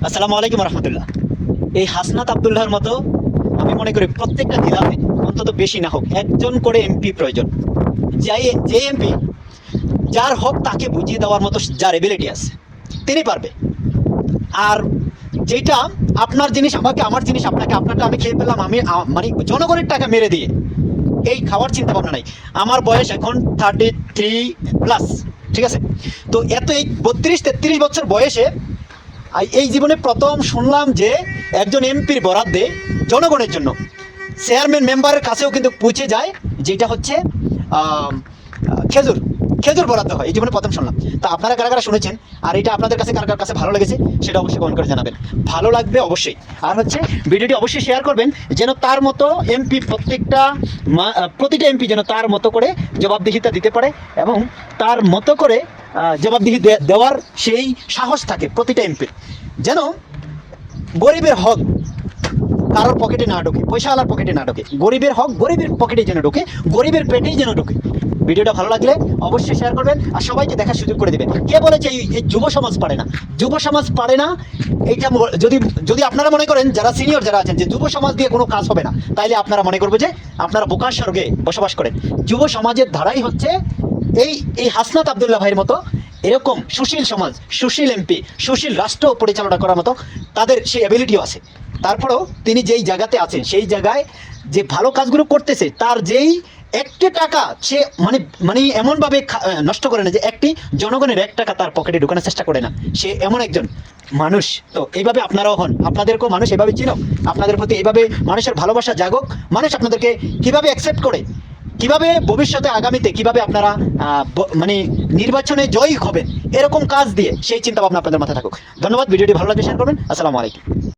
আসসালামু আলাইকুম রহমতুল্লাহ। এই হাসনাত আবদুল্লাহর মতো আমি মনে করি প্রত্যেকটা জেলাতে অন্তত বেশি না হোক একজন করে এমপি প্রয়োজন। যে এমপি যার হক তাকে বুঝিয়ে দেওয়ার মতো যার এবিলিটি আছে তিনি পারবে। আর যেটা আপনার জিনিস আমাকে, আমার জিনিস আপনাকে, আপনারটা আমি খেয়ে পেলাম, আমি মানে জনগণের টাকা মেরে দিয়ে এই খাওয়ার চিন্তা ভাবনা নাই। আমার বয়স এখন 33+, ঠিক আছে? তো এই 32-33 বছর বয়সে এই জীবনে প্রথম শুনলাম যে একজন এমপির বরাদ্দে জনগণের জন্য চেয়ারম্যান মেম্বারের কাছেও কিন্তু পৌঁছে যায়, যেটা হচ্ছে খেজুর খেজুর বরাদ্দ হয়। এই জীবনে প্রথম শুনলাম। তা আপনারা কারা কারা শুনেছেন আর এটা আপনাদের কাছে কার কার কাছে ভালো লেগেছে সেটা অবশ্যই কমেন্ট করে জানাবেন। ভালো লাগবে অবশ্যই। আর হচ্ছে ভিডিওটি অবশ্যই শেয়ার করবেন যেন তার মতো এমপি প্রতিটা এমপি যেন তার মতো করে জবাবদিহিতা দিতে পারে এবং তার মতো করে জবাবদিহি দেওয়ার সেই সাহস থাকে প্রতিটা এমপির। যেন গরিবের হক কারোর পকেটে না ঢোকে, পয়সাওয়ালার পকেটে না ঢোকে, গরিবের হক গরিবের পকেটে যেন ঢোকে, গরিবের পেটেই যেন ঢোকে। ভিডিওটা ভালো লাগলে অবশ্যই শেয়ার করবেন আর সবাইকে দেখার সুযোগ করে দেবেন। কে বলেছে এই যুব সমাজ পারে না? যুব সমাজ পারে না এইটা যদি আপনারা মনে করেন, যারা সিনিয়র যারা আছেন, যে যুব সমাজ দিয়ে কোনো কাজ হবে না, তাইলে আপনারা মনে করবে যে আপনারা বোকার স্বর্গে বসবাস করেন। যুব সমাজের ধারাই হচ্ছে এই হাসনাত আবদুল্লাহ ভাইয়ের মতো এরকম সুশীল সমাজ, সুশীল এমপি, সুশীল রাষ্ট্র পরিচালনা করার মতো তাদের সেই অ্যাবিলিটিও আছে। তারপরেও তিনি যেই জায়গাতে আছেন সেই জায়গায় যে ভালো কাজগুলো করতেছে, তার যেই একটি টাকা সে মানে এমনভাবে নষ্ট করে না যে একটি জনগণের 1 টাকা তার পকেটে ঢুকানোর চেষ্টা করে না। সে এমন একজন মানুষ। তো এইভাবে আপনারাও হন, আপনাদেরকেও মানুষ এভাবে চিনো, আপনাদের প্রতি এইভাবে মানুষের ভালোবাসা জাগক, মানুষ আপনাদেরকে কিভাবে অ্যাকসেপ্ট করে, কিভাবে ভবিষ্যতে আগামীতে কিভাবে আপনারা মানে নির্বাচনে জয়ী হবেন, এরকম কাজ দিয়ে সেই চিন্তা ভাবনা আপনাদের মাথায় থাকুক। ধন্যবাদ। ভিডিওটি ভালো লাগলে শেয়ার করবেন। আসসালামু আলাইকুম।